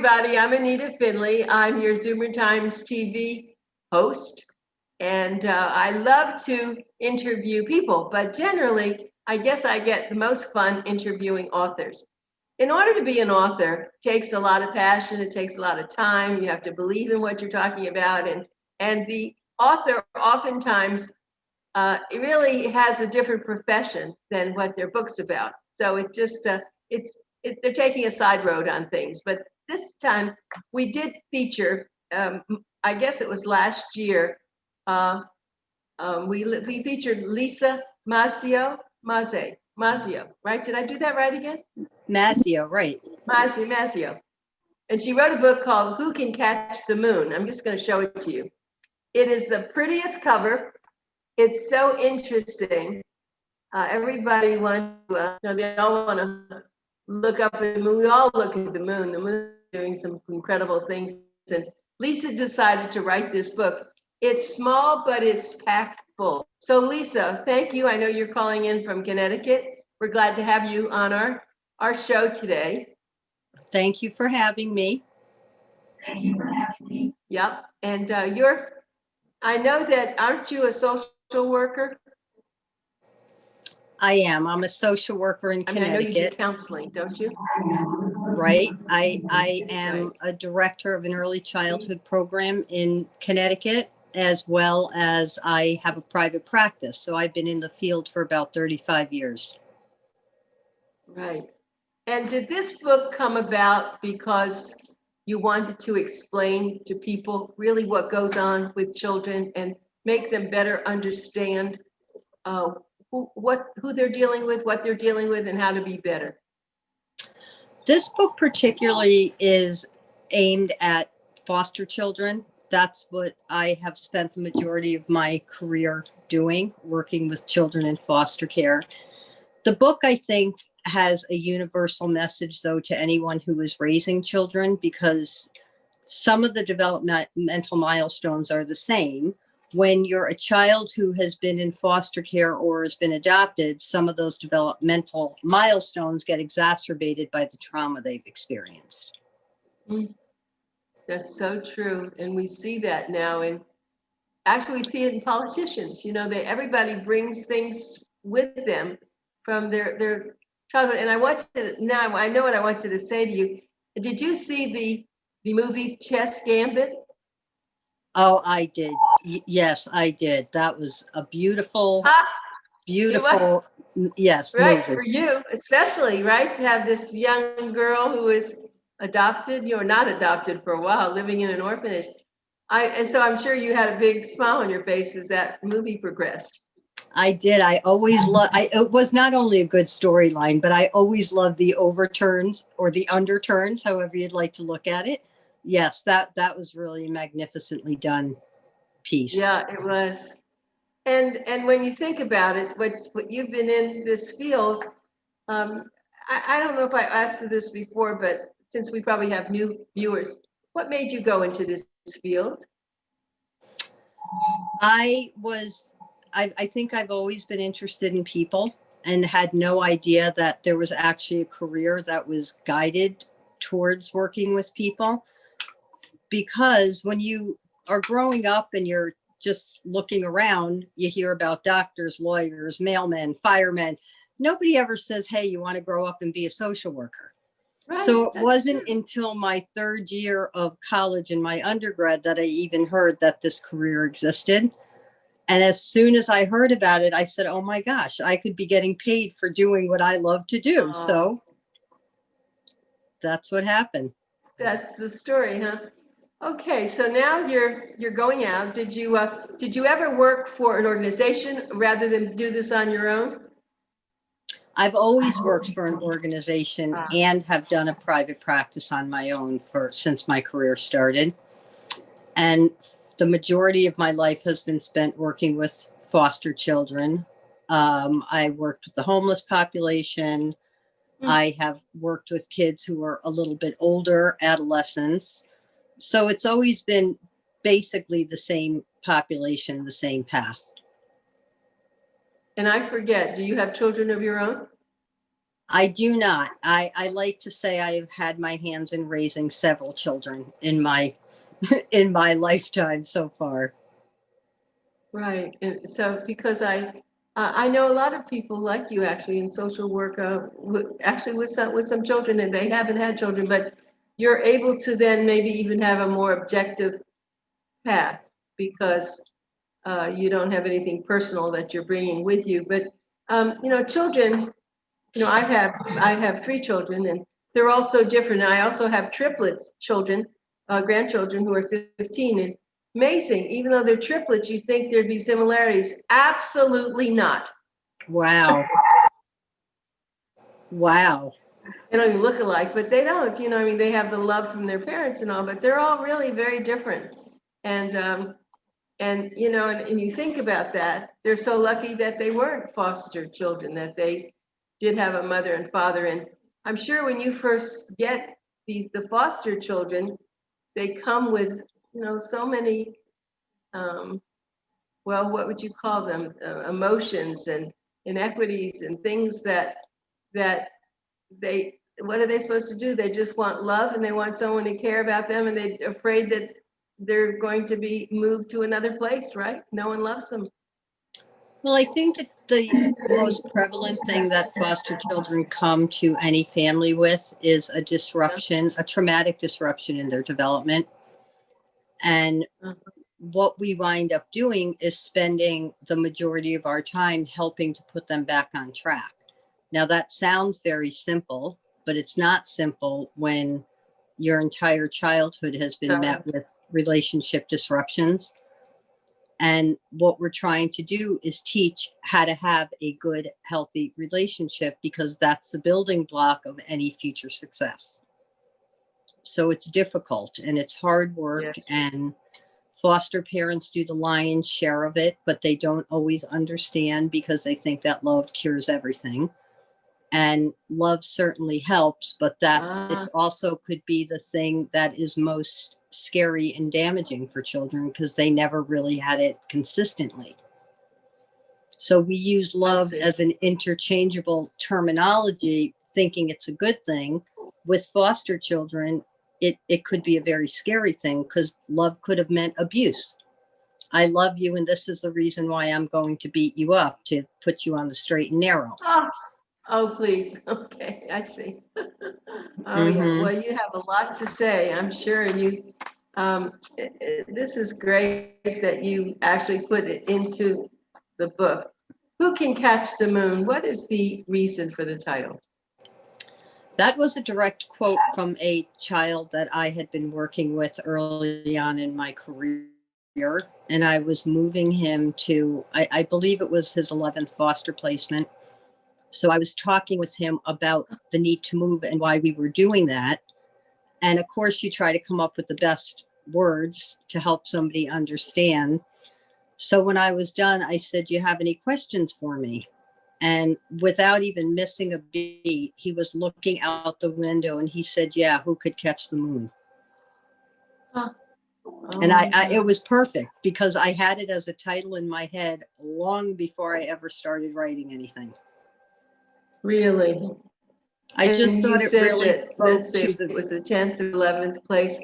everybody. I'm Anita Finley. I'm your Zoomer Times TV host, and I love to interview people, but generally, I guess I get the most fun interviewing authors. In order to be an author, it takes a lot of passion, it takes a lot of time, you have to believe in what you're talking about, and the author oftentimes it really has a different profession than what their book's about. So it's just, they're taking a side road on things. But this time we did feature, I guess it was last year, we featured Lisa Mazzei, right? Did I do that right again? Mazzei, right. Mazzei. And she wrote a book called Who Can Catch the Moon? I'm just going to show it to you. It is the prettiest cover. It's so interesting. Everybody wants to, they all want to look up at the moon. We all look at the moon. The moon is doing some incredible things. And Lisa decided to write this book. It's small, but it's packed full. So Lisa, thank you. I know you're calling in from Connecticut. We're glad to have you on our show today. Thank you for having me. Yep. And I know that, aren't you a social worker? I am. I'm a social worker in Connecticut. I know you do counseling, don't you? Right. I am a director of an early childhood program in Connecticut, as well as I have a private practice. So I've been in the field for about 35 years. Right. And did this book come about because you wanted to explain to people really what goes on with children and make them better understand who they're dealing with, what they're dealing with, and how to be better? This book particularly is aimed at foster children. That's what I have spent the majority of my career doing, working with children in foster care. The book, I think, has a universal message, though, to anyone who is raising children, because some of the developmental milestones are the same. When you're a child who has been in foster care or has been adopted, some of those developmental milestones get exacerbated by the trauma they've experienced. That's so true. And we see that now. And actually, we see it in politicians. You know, everybody brings things with them from their childhood. And I know what I wanted to say to you. Did you see the movie Chess Gambit? Oh, I did. Yes, I did. That was a beautiful, yes. Right, movie. for you, especially, right? To have this young girl who is adopted, not adopted for a while, living in an orphanage. And so I'm sure you had a big smile on your face as that movie progressed. I did. I always loved, it was not only a good storyline, but I always loved the overturns or the underturns, however you'd like to look at it. Yes, that was really a magnificently done piece. Yeah, it was. And when you think about it, what you've been in this field, I don't know if I asked you this before, but since we probably have new viewers, what made you go into this field? I think I've always been interested in people and had no idea that there was actually a career that was guided towards working with people. Because when you are growing up and you're just looking around, you hear about doctors, lawyers, mailmen, firemen. Nobody ever says, hey, you want to grow up and be a social worker. Right. So it wasn't until my third year of college in my undergrad that I even heard that this career existed. And as soon as I heard about it, I said, oh my gosh, I could be getting paid for doing what I love to do. So that's what happened. That's the story, huh? Okay, so now you're going out. Did you ever work for an organization rather than do this on your own? I've always worked for an organization and have done a private practice on my own since my career started. And the majority of my life has been spent working with foster children. I worked with the homeless population. I have worked with kids who are a little bit older, adolescents. So it's always been basically the same population, the same path. And I forget, do you have children of your own? I do not. I like to say I've had my hands in raising several children in my in my lifetime so far. Right. And so because I know a lot of people like you actually in social work, actually with some children, and they haven't had children, but you're able to then maybe even have a more objective path because you don't have anything personal that you're bringing with you. But children, I have three children, and they're all so different. And I also have triplets children, grandchildren who are 15. And amazing, even though they're triplets, you think there'd be similarities. Absolutely not. Wow. Wow. They don't even look alike, but they don't. I mean, they have the love from their parents and all, but they're all really very different. And and you think about that, they're so lucky that they weren't foster children, that they did have a mother and father. And I'm sure when you first get the foster children, they come with, so many, well, what would you call them? Emotions and inequities and things that what are they supposed to do? They just want love and they want someone to care about them, and they're afraid that they're going to be moved to another place, right? No one loves them. Well, I think that the most prevalent thing that foster children come to any family with is a disruption, a traumatic disruption in their development. And what we wind up doing is spending the majority of our time helping to put them back on track. Now, that sounds very simple, but it's not simple when your entire childhood has been met with relationship disruptions. And what we're trying to do is teach how to have a good, healthy relationship, because that's the building block of any future success. So it's difficult and it's hard work. Yes. And foster parents do the lion's share of it, but they don't always understand because they think that love cures everything. And love certainly helps, but that it's also could be the thing that is most scary and damaging for children because they never really had it consistently. So we use love as an interchangeable terminology, thinking it's a good thing. With foster children, it could be a very scary thing because love could have meant abuse. I love you, and this is the reason why I'm going to beat you up, to put you on the straight and narrow. Oh, please. Okay, I see. Yeah. Well, you have a lot to say, I'm sure. You, this is great that you actually put it into the book. Who Can Catch the Moon? What is the reason for the title? That was a direct quote from a child that I had been working with early on in my career. And I was moving him to, I believe it was his 11th foster placement. So I was talking with him about the need to move and why we were doing that. And of course, you try to come up with the best words to help somebody understand. So when I was done, I said, "Do you have any questions for me?" And without even missing a beat, he was looking out the window and he said, "Yeah, who could catch the moon?" And it was perfect because I had it as a title in my head long before I ever started writing anything. Really? I just thought it really spoke to it was the 10th or 11th place.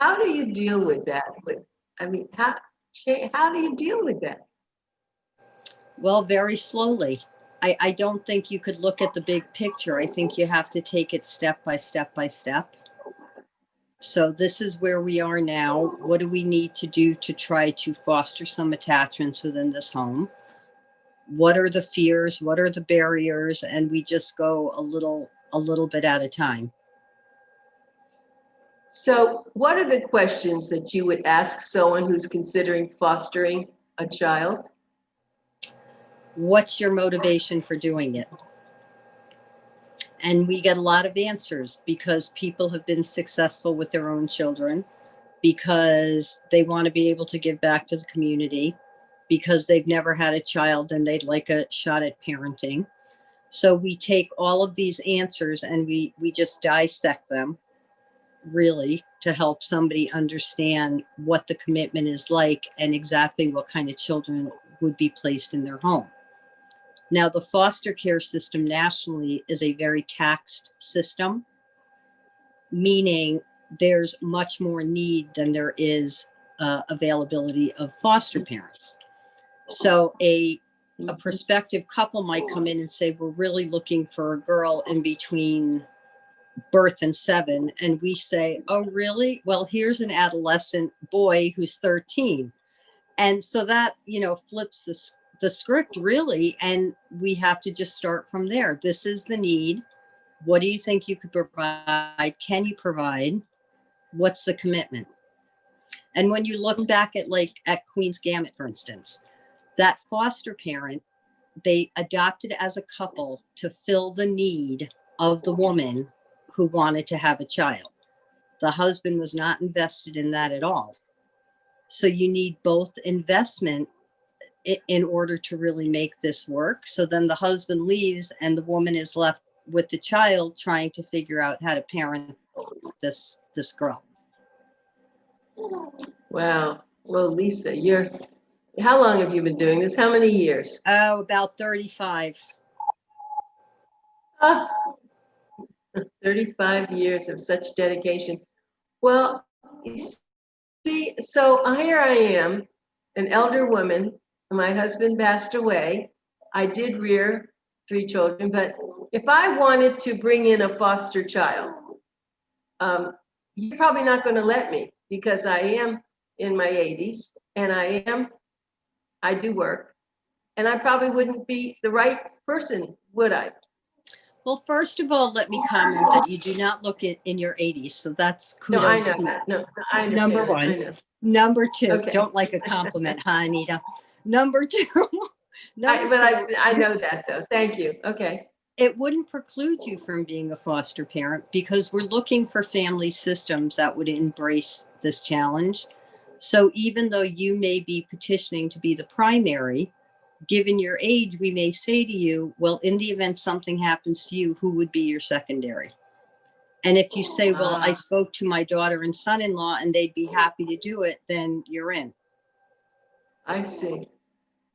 How do you deal with that? How do you deal with that? Well, very slowly. I don't think you could look at the big picture. I think you have to take it step by step by step. So this is where we are now. What do we need to do to try to foster some attachments within this home? What are the fears? What are the barriers? And we just go a little bit at a time. So what are the questions that you would ask someone who's considering fostering a child? What's your motivation for doing it? And we get a lot of answers because people have been successful with their own children, because they want to be able to give back to the community, because they've never had a child and they'd like a shot at parenting. So we take all of these answers and we just dissect them, really, to help somebody understand what the commitment is like and exactly what kind of children would be placed in their home. Now, the foster care system nationally is a very taxed system, meaning there's much more need than there is availability of foster parents. So a prospective couple might come in and say, we're really looking for a girl in between birth and 7. And we say, oh, really? Well, here's an adolescent boy who's 13. And so that, flips the script really. And we have to just start from there. This is the need. What do you think you could provide? Can you provide? What's the commitment? And when you look back at Queen's Gambit, for instance, that foster parent, they adopted as a couple to fill the need of the woman who wanted to have a child. The husband was not invested in that at all. So you need both investment in order to really make this work. So then the husband leaves and the woman is left with the child trying to figure out how to parent this girl. Wow. Well, Lisa, how long have you been doing this? How many years? Oh, about 35. 35 years of such dedication. Well, you see, so here I am, an elder woman. My husband passed away. I did rear 3 children, but if I wanted to bring in a foster child, you're probably not going to let me, because I am in my 80s and I do work, and I probably wouldn't be the right person, would I? Well, first of all, let me comment that you do not look in your 80s. So that's kudos. No, I know that. No, I understand. Number one. I know. Number 2, Okay. Don't like a compliment, huh, Anita? Number 2. I know that though. Thank you. Okay. It wouldn't preclude you from being a foster parent, because we're looking for family systems that would embrace this challenge. So even though you may be petitioning to be the primary, given your age, we may say to you, well, in the event something happens to you, who would be your secondary? And if you say, well, I spoke to my daughter and son-in-law and they'd be happy to do it, then you're in. I see.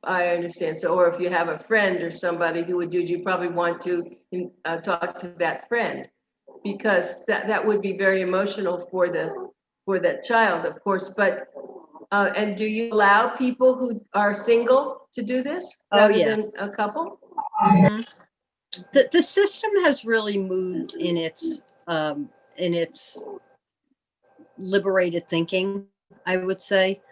I understand. So, or if you have a friend or somebody who would do it, you probably want to talk to that friend, because that would be very emotional for that child, of course. But and do you allow people who are single to do this rather than a couple? Mm-hmm. The system has really moved in its liberated thinking, I would say.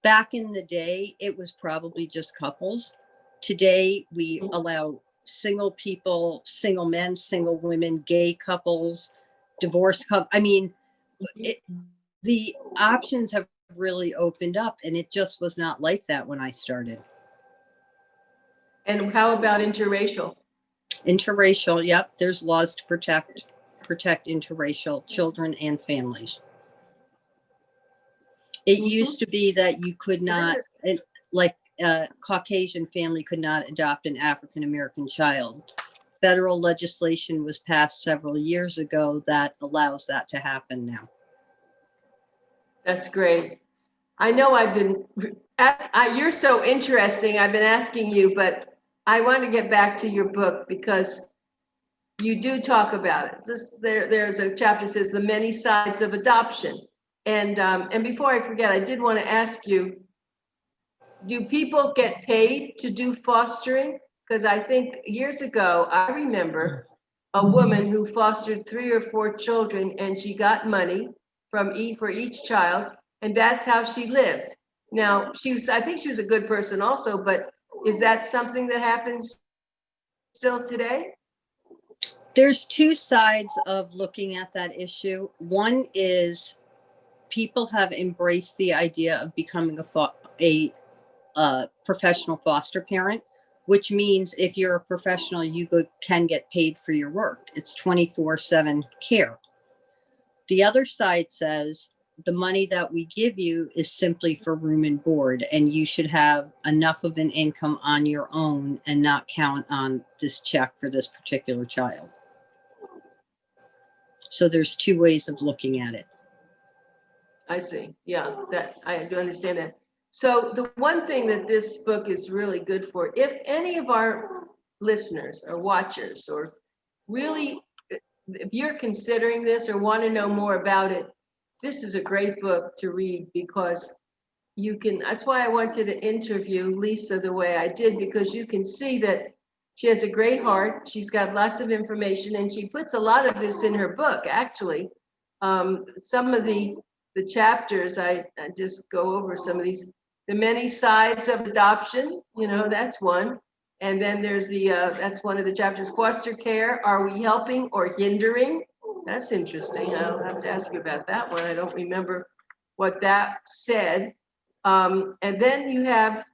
Back in the day, it was probably just couples. Today, we allow single people, single men, single women, gay couples, divorced couples. I mean, the options have really opened up, and it just was not like that when I started. And how about interracial? Interracial, yep. There's laws to protect interracial children and families. It used to be that you could not, like a Caucasian family could not adopt an African-American child. Federal legislation was passed several years ago that allows that to happen now. That's great. I know you're so interesting. I've been asking you, but I want to get back to your book, because you do talk about it. There's a chapter that says the many sides of adoption. And before I forget, I did want to ask you, do people get paid to do fostering? Because I think years ago, I remember a woman who fostered 3 or 4 children, and she got money for each child, and that's how she lived. Now, I think she was a good person also, but is that something that happens still today? There's 2 sides of looking at that issue. One is people have embraced the idea of becoming a professional foster parent, which means if you're a professional, you can get paid for your work. It's 24/7 care. The other side says the money that we give you is simply for room and board, and you should have enough of an income on your own and not count on this check for this particular child. So there's 2 ways of looking at it. I see. Yeah, that I do understand that. So the one thing that this book is really good for, if any of our listeners or watchers, or really, if you're considering this or want to know more about it, this is a great book to read, because you can, that's why I wanted to interview Lisa the way I did, because you can see that she has a great heart. She's got lots of information, and she puts a lot of this in her book, actually. Some of the chapters, I just go over some of these. The many sides of adoption, that's one. And then there's that's one of the chapters, foster care. Are we helping or hindering? That's interesting. I'll have to ask you about that one. I don't remember what that said. And then you have,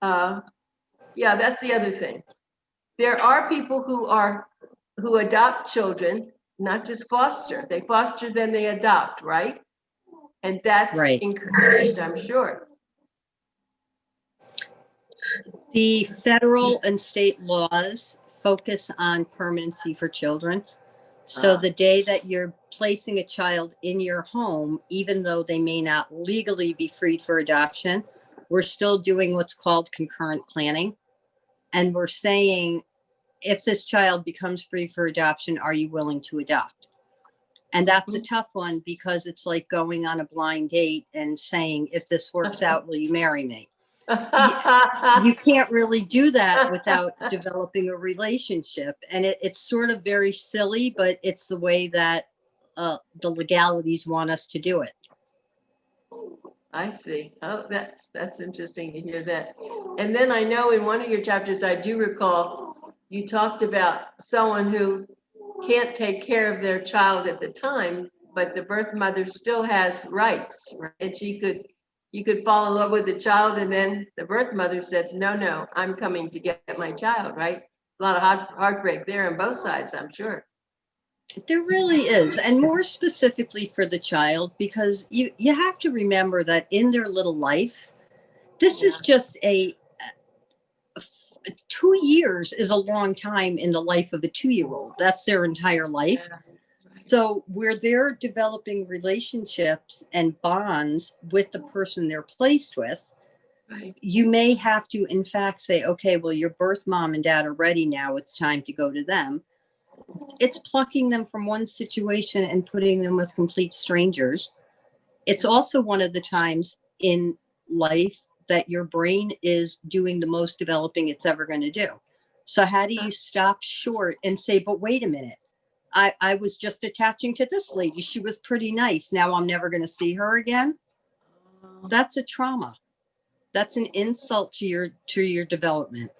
yeah, that's the other thing. There are people who adopt children, not just foster. They foster, then they adopt, right? And that's Right. encouraged, I'm sure. The federal and state laws focus on permanency for children. So the day that you're placing a child in your home, even though they may not legally be freed for adoption, we're still doing what's called concurrent planning. And we're saying, if this child becomes free for adoption, are you willing to adopt? And that's a tough one, because it's like going on a blind date and saying, if this works out, will you marry me? You can't really do that without developing a relationship. And it's sort of very silly, but it's the way that the legalities want us to do it. I see. Oh, that's interesting to hear that. And then I know in one of your chapters, I do recall you talked about someone who can't take care of their child at the time, but the birth mother still has rights, right? And you could fall in love with the child, and then the birth mother says, no, I'm coming to get my child, right? A lot of heartbreak there on both sides, I'm sure. There really is. And more specifically for the child, because you have to remember that in their little life, this is just 2 years is a long time in the life of a 2-year-old. That's their entire life. Yeah. So where they're developing relationships and bonds with the person they're placed with, Right. you may have to, in fact, say, okay, well, your birth mom and dad are ready now. It's time to go to them. It's plucking them from one situation and putting them with complete strangers. It's also one of the times in life that your brain is doing the most developing it's ever going to do. So how do you stop short and say, but wait a minute, I was just attaching to this lady. She was pretty nice. Now I'm never going to see her again. That's a trauma. That's an insult to your development.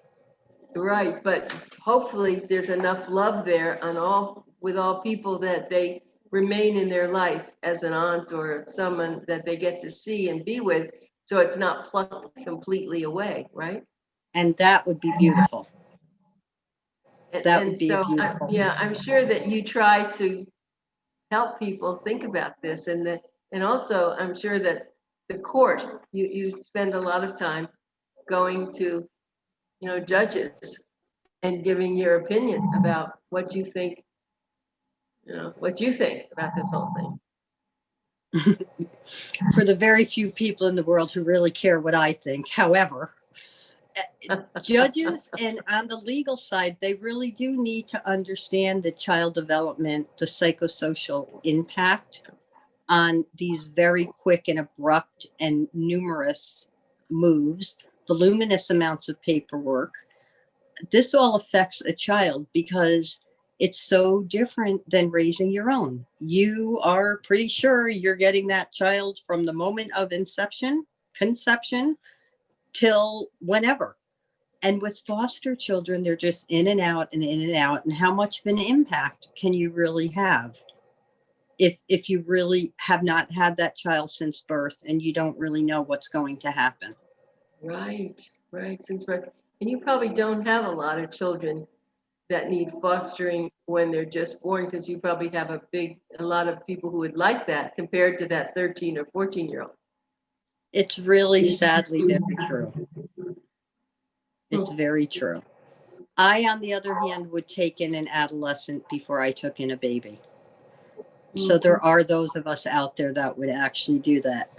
Right, but hopefully there's enough love there with all people that they remain in their life as an aunt or someone that they get to see and be with, so it's not plucked completely away, right? And that would be beautiful. That would And be so, beautiful. yeah, I'm sure that you try to help people think about this, and also I'm sure that the court, you spend a lot of time going to, judges and giving your opinion about what you think, about this whole thing. For the very few people in the world who really care what I think. However, judges and on the legal side, they really do need to understand the child development, the psychosocial impact on these very quick and abrupt and numerous moves, voluminous amounts of paperwork. This all affects a child because it's so different than raising your own. You are pretty sure you're getting that child from the moment of conception, till whenever. And with foster children, they're just in and out and in and out. And how much of an impact can you really have if you really have not had that child since birth and you don't really know what's going to happen? Right, since birth. And you probably don't have a lot of children that need fostering when they're just born, because you probably have a lot of people who would like that compared to that 13 or 14-year-old. It's really sadly very true. It's very true. I, on the other hand, would take in an adolescent before I took in a baby. So there are those of us out there that would actually do that.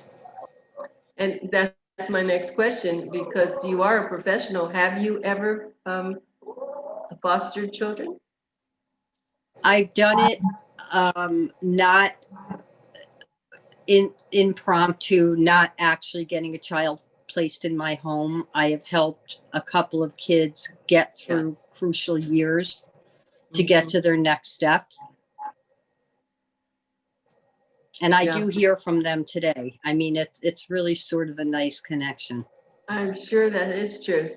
And that's my next question, because you are a professional. Have you ever fostered children? I've done it not impromptu, not actually getting a child placed in my home. I have helped a couple of kids get through crucial years to get to their next step. And I do hear from them today. I mean, it's really sort of a nice connection. I'm sure that is true.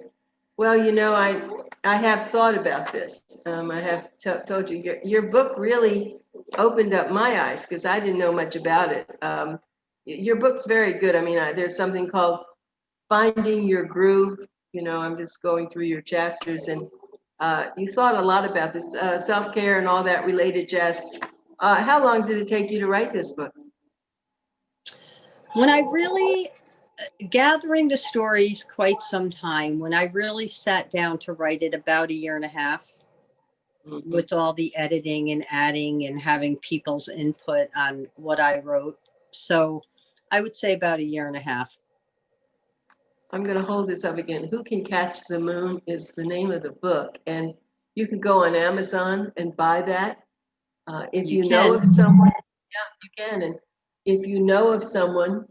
Well, you know, I have thought about this. I have told you, your book really opened up my eyes because I didn't know much about it. Your book's very good. I mean, there's something called Finding Your Groove. You know, I'm just going through your chapters, and you thought a lot about this self-care and all that related jazz. How long did it take you to write this book? When I really gathering the stories quite some time. When I really sat down to write it, about a year and a half, with all the editing and adding and having people's input on what I wrote. So I would say about a year and a half. I'm going to hold this up again. Who Can Catch the Moon is the name of the book, and you can go on Amazon and buy that. If you know of someone, you can. And if you know of someone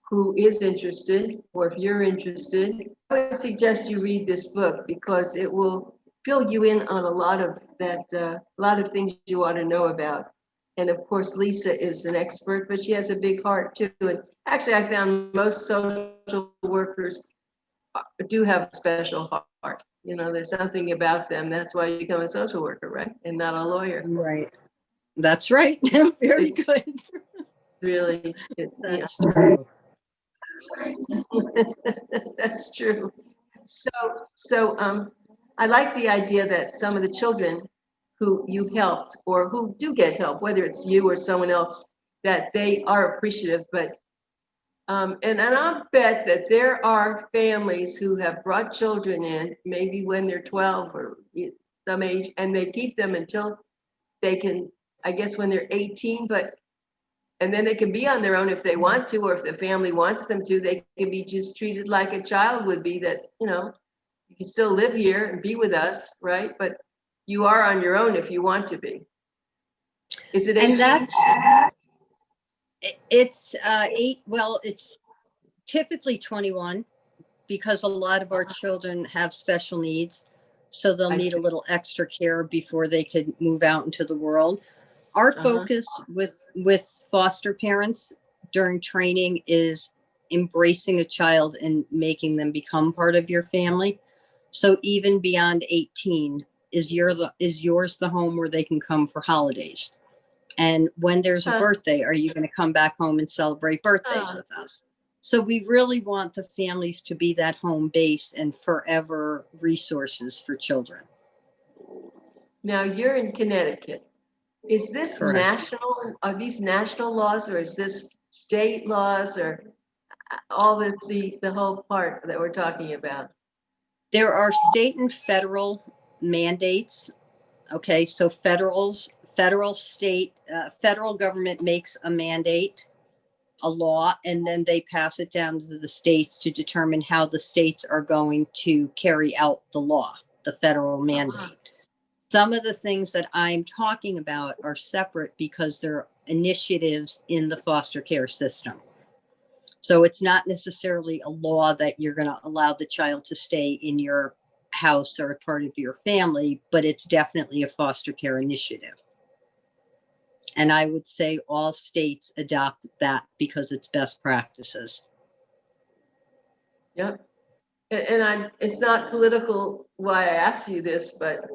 who is interested, or if you're interested, I would suggest you read this book because it will fill you in on a lot of that, a lot of things you ought to know about. And of course, Lisa is an expert, but she has a big heart too. And actually, I found most social workers do have a special heart. You know, there's something about them. That's why you become a social worker, right? And not a lawyer. Right. That's right. Very good. Really, That's true. That's true. So I like the idea that some of the children who you helped or who do get help, whether it's you or someone else, that they are appreciative. But and I'll bet that there are families who have brought children in, maybe when they're 12 or some age, and they keep them until they can, I guess, when they're 18, and then they can be on their own if they want to, or if the family wants them to, they can be just treated like a child would be, that, you know, you can still live here and be with us, right? But you are on your own if you want to be. Is it 18? And it's it's typically 21 because a lot of our children have special needs. So they'll need a little extra care before they could move out into the world. Our focus with foster parents during training is embracing a child and making them become part of your family. So even beyond 18, is yours the home where they can come for holidays? And when there's a birthday, are you going to come back home and celebrate birthdays with us? So we really want the families to be that home base and forever resources for children. Now you're in Connecticut. Is this Correct. national? Are these national laws, or is this state laws, or all this, the whole part that we're talking about? There are state and federal mandates. Okay, so federal government makes a mandate, a law, and then they pass it down to the states to determine how the states are going to carry out the law, the federal mandate. Some of the things that I'm talking about are separate because they're initiatives in the foster care system. So it's not necessarily a law that you're going to allow the child to stay in your house or a part of your family, but it's definitely a foster care initiative. And I would say all states adopt that because it's best practices. Yep. And it's not political why I ask you this, but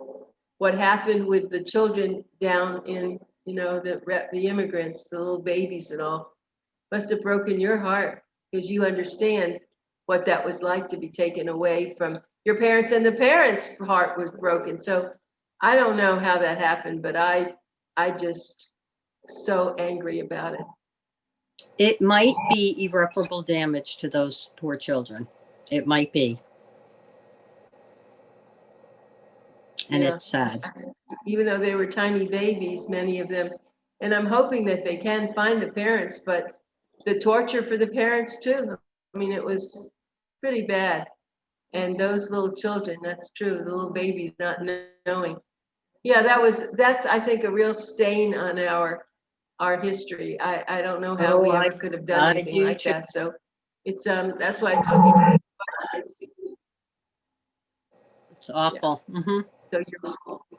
what happened with the children down in, you know, the immigrants, the little babies and all, must have broken your heart, because you understand what that was like to be taken away from your parents, and the parents' heart was broken. So I don't know how that happened, but I just so angry about it. It might be irreparable damage to those poor children. It might be. And it's sad. Even though they were tiny babies, many of them. And I'm hoping that they can find the parents, but the torture for the parents too. I mean, it was pretty bad. And those little children, that's true, the little babies not knowing. Yeah, that's, I think, a real stain on our history. I don't know how Oh, we ever could have done I anything do like too. that. So it's, that's why I'm talking. It's awful. Hmm. So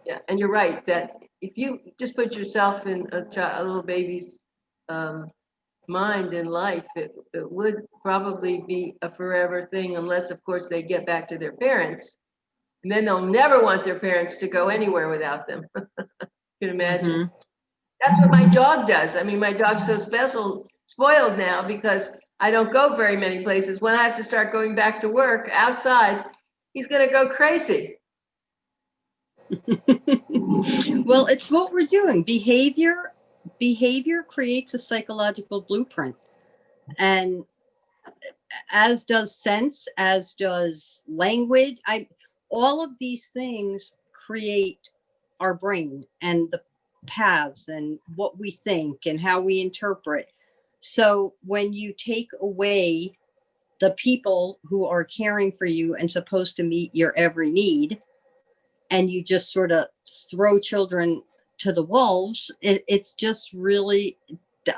yeah, and you're right that if you just put yourself in a little baby's mind and life, it would probably be a forever thing, unless, of course, they get back to their parents, and then they'll never want their parents to go anywhere without them. You can imagine. Hmm. That's what my dog does. I mean, my dog's so spoiled now because I don't go very many places. When I have to start going back to work outside, he's going to go crazy. Well, it's what we're doing. Behavior creates a psychological blueprint, and as does sense, as does language. All of these things create our brain and the paths and what we think and how we interpret. So when you take away the people who are caring for you and supposed to meet your every need, and you just sort of throw children to the wolves, it's just really,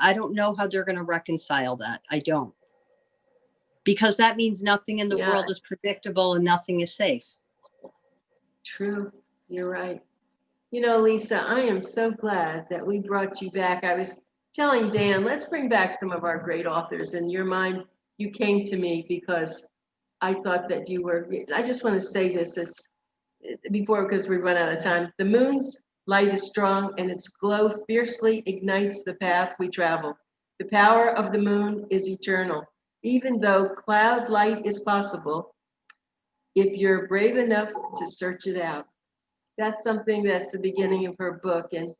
I don't know how they're going to reconcile that. I don't. Because that means nothing in the Yeah, world is predictable and nothing is safe. true. You're right. You know, Lisa, I am so glad that we brought you back. I was telling Dan, let's bring back some of our great authors. In your mind, you came to me because I thought that you were, I just want to say this, it's before, because we run out of time. The moon's light is strong and its glow fiercely ignites the path we travel. The power of the moon is eternal. Even though cloud light is possible, if you're brave enough to search it out. That's something that's the beginning of her book. And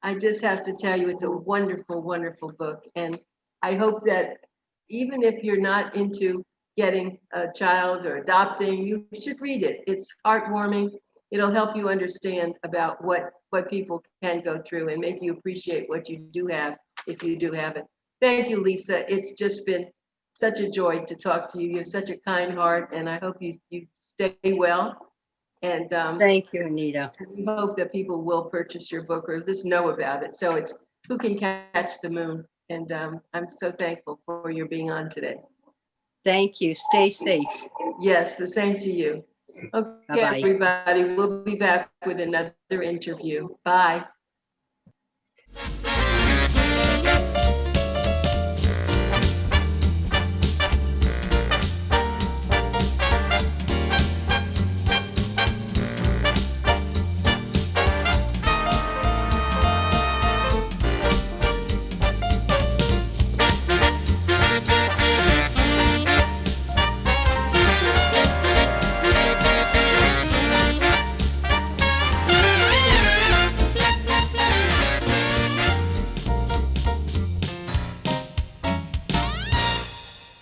I just have to tell you, it's a wonderful, wonderful book. And I hope that even if you're not into getting a child or adopting, you should read it. It's heartwarming. It'll help you understand about what people can go through and make you appreciate what you do have, if you do have it. Thank you, Lisa. It's just been such a joy to talk to you. You have such a kind heart, and I hope you stay well. And Thank you, Anita. we hope that people will purchase your book or just know about it. So it's Who Can Catch the Moon? And I'm so thankful for your being on today. Thank you. Stay safe. Yes, the same to you. Okay, Bye-bye. everybody, we'll be back with another interview. Bye.